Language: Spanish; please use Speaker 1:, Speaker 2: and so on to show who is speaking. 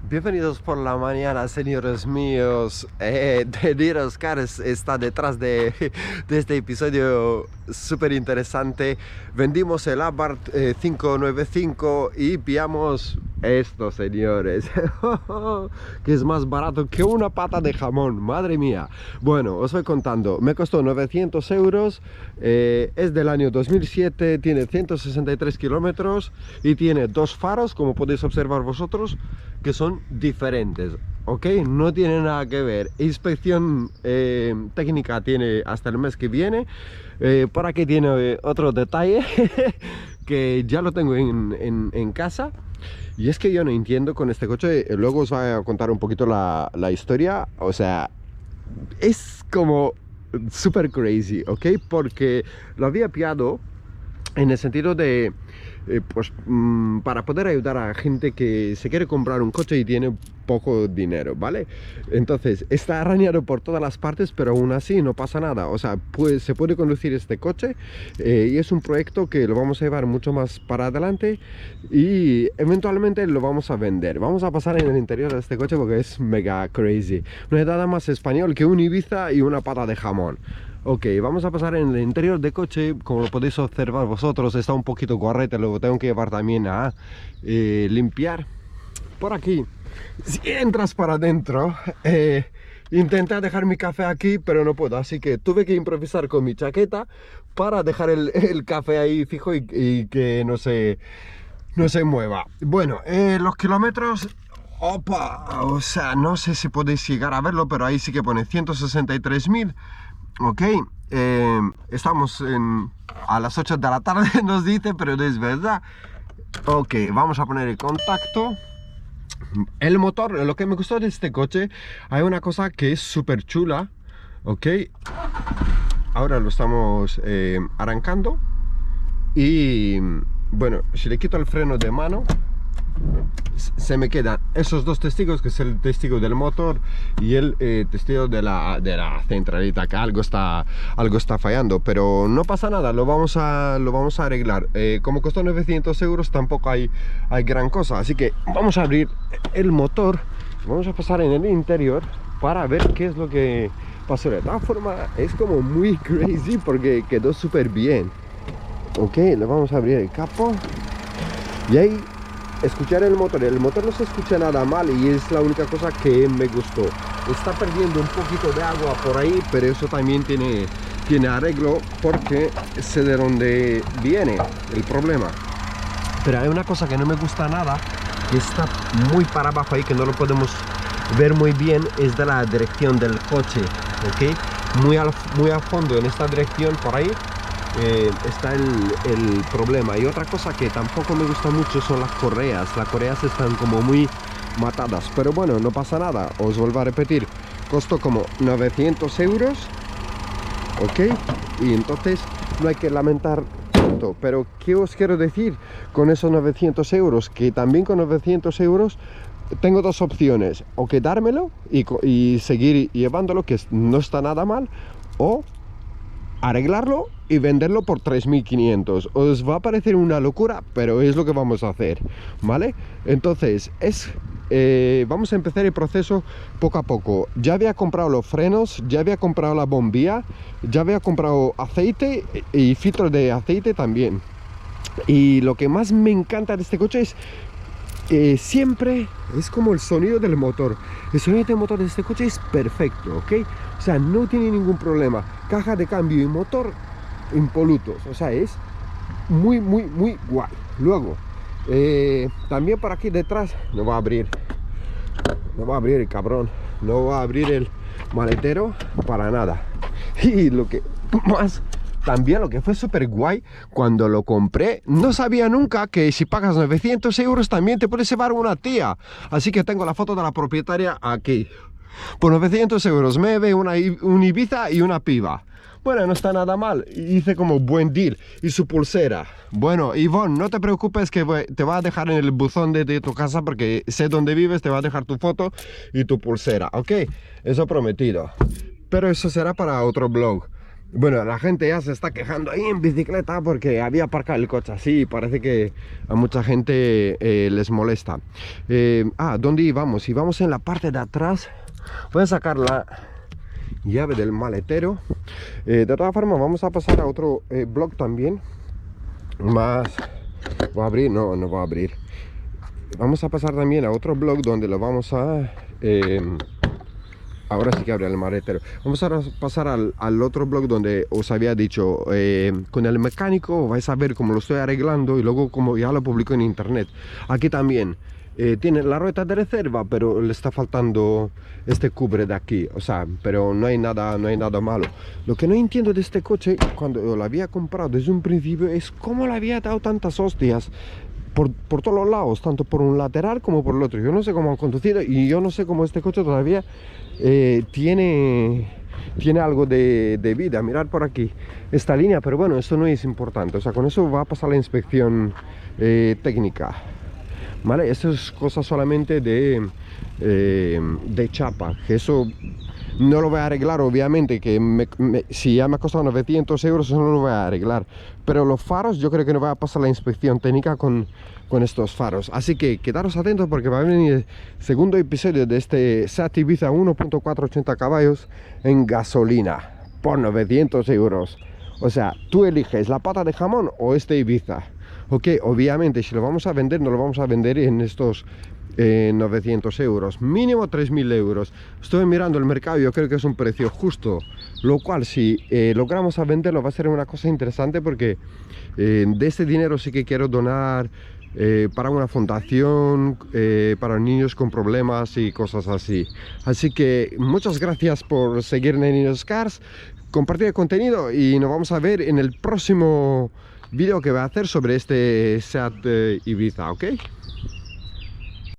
Speaker 1: Bienvenidos por la mañana, señores míos. Denir Oscar está detrás de este episodio súper interesante. Vendimos el Abarth 595 y pillamos esto, señores. Que es más barato que una pata de jamón, madre mía. Bueno, os voy contando. Me costó 900 euros. Es del año 2007, tiene 163 kilómetros y tiene dos faros, como podéis observar vosotros, que son diferentes, ¿ok? No tiene nada que ver. Inspección técnica tiene hasta el mes que viene. Por aquí tiene otro detalle que ya lo tengo en casa. Y es que yo no entiendo con este coche. Luego os voy a contar un poquito la historia. O sea, es como super crazy, ¿ok? Porque lo había pillado en el sentido de para poder ayudar a gente que se quiere comprar un coche y tiene poco dinero, ¿vale? Entonces está arañado por todas las partes, pero aún así no pasa nada. O sea, pues se puede conducir este coche y es un proyecto que lo vamos a llevar mucho más para adelante y eventualmente lo vamos a vender. Vamos a pasar en el interior de este coche porque es mega crazy. No hay nada más español que un Ibiza y una pata de jamón. Ok, vamos a pasar en el interior del coche. Como lo podéis observar vosotros, está un poquito correte, lo tengo que llevar también a limpiar. Por aquí, si entras para adentro, intenté dejar mi café aquí, pero no puedo, así que tuve que improvisar con mi chaqueta para dejar el café ahí fijo y que no se mueva. Bueno, los kilómetros... Opa, o sea, no sé si podéis llegar a verlo, pero ahí sí que pone 163.000. Ok, estamos a las 8 de la tarde, nos dice, pero no es verdad. Ok, vamos a poner el contacto. El motor, lo que me gustó de este coche, hay una cosa que es súper chula. Ok, ahora lo estamos arrancando. Y bueno, si le quito el freno de mano, se me quedan esos dos testigos, que es el testigo del motor y el testigo de la centralita, que algo está fallando, pero no pasa nada, lo vamos a arreglar. Como costó 900 euros, tampoco hay gran cosa, así que vamos a abrir el motor, vamos a pasar en el interior para ver qué es lo que pasó. De todas formas, es como muy crazy porque quedó súper bien. Ok, le vamos a abrir el capó y ahí escuchar el motor no se escucha nada mal y es la única cosa que me gustó. Está perdiendo un poquito de agua por ahí, pero eso también tiene arreglo porque sé de dónde viene el problema. Pero hay una cosa que no me gusta nada, que está muy para abajo ahí, que no lo podemos ver muy bien, es de la dirección del coche, ¿ok? Muy a fondo en esta dirección por ahí está el problema. Y otra cosa que tampoco me gusta mucho son las correas. Las correas están como muy matadas, pero bueno, no pasa nada. Os vuelvo a repetir, costó como 900 euros, ok, y entonces no hay que lamentar tanto. Pero ¿qué os quiero decir con esos 900 euros? Que también con 900 euros tengo dos opciones: o quedármelo y seguir llevándolo, que no está nada mal, o arreglarlo y venderlo por 3.500. Os va a parecer una locura, pero es lo que vamos a hacer, ¿vale? Entonces vamos a empezar el proceso poco a poco. Ya había comprado los frenos, ya había comprado la bombilla, ya había comprado aceite y filtro de aceite también. Y lo que más me encanta de este coche es siempre es como el sonido del motor. El sonido del motor de este coche es perfecto, ¿ok? O sea, no tiene ningún problema. Caja de cambio y motor impolutos. O sea, es muy guay. Luego, también por aquí detrás, no va a abrir el cabrón. No va a abrir el maletero para nada. Y lo que más... También lo que fue súper guay, cuando lo compré, no sabía nunca que si pagas 900 euros también te puedes llevar una tía. Así que tengo la foto de la propietaria aquí. Por 900 euros me ve un Ibiza y una piba. Bueno, no está nada mal. Hice como buen deal. Y su pulsera. Bueno, Ivonne, no te preocupes que te va a dejar en el buzón de tu casa, porque sé dónde vives, te va a dejar tu foto y tu pulsera, ¿ok? Eso prometido. Pero eso será para otro blog. Bueno, la gente ya se está quejando ahí en bicicleta porque había aparcado el coche así. Parece que a mucha gente les molesta. ¿Dónde íbamos? Íbamos en la parte de atrás. Voy a sacar la llave del maletero. De todas formas, vamos a pasar a otro blog también. Más... ¿Voy a abrir? No, no voy a abrir. Vamos a pasar también a otro blog donde lo vamos a... ahora sí que abre el maletero. Vamos a pasar al otro blog donde os había dicho, con el mecánico vais a ver cómo lo estoy arreglando y luego como ya lo publico en internet. Aquí también tiene la rueda de reserva, pero le está faltando este cubre de aquí, o sea, pero no hay nada malo. Lo que no entiendo de este coche, cuando lo había comprado desde un principio, es cómo le había dado tantas hostias por todos los lados, tanto por un lateral como por el otro. Yo no sé cómo han conducido y yo no sé cómo este coche todavía tiene algo de vida. Mirad por aquí esta línea, pero bueno, esto no es importante. O sea, con eso va a pasar la inspección técnica, ¿vale? Esto es cosa solamente de chapa, que eso no lo voy a arreglar, obviamente, que si ya me ha costado 900 euros, eso no lo voy a arreglar. Pero los faros, yo creo que no va a pasar la inspección técnica con estos faros. Así que quedaros atentos porque va a venir el segundo episodio de este Seat Ibiza 1.480 caballos en gasolina por 900 euros. O sea, tú eliges la pata de jamón o este Ibiza. Ok, obviamente, si lo vamos a vender, no lo vamos a vender en estos 900 euros, mínimo 3000 euros. Estoy mirando el mercado, yo creo que es un precio justo, lo cual si logramos a venderlo va a ser una cosa interesante porque de este dinero sí que quiero donar para una fundación, para niños con problemas y cosas así. Así que muchas gracias por seguirme en Niños Cars, compartir el contenido y nos vamos a ver en el próximo vídeo que voy a hacer sobre este Seat Ibiza, ¿ok?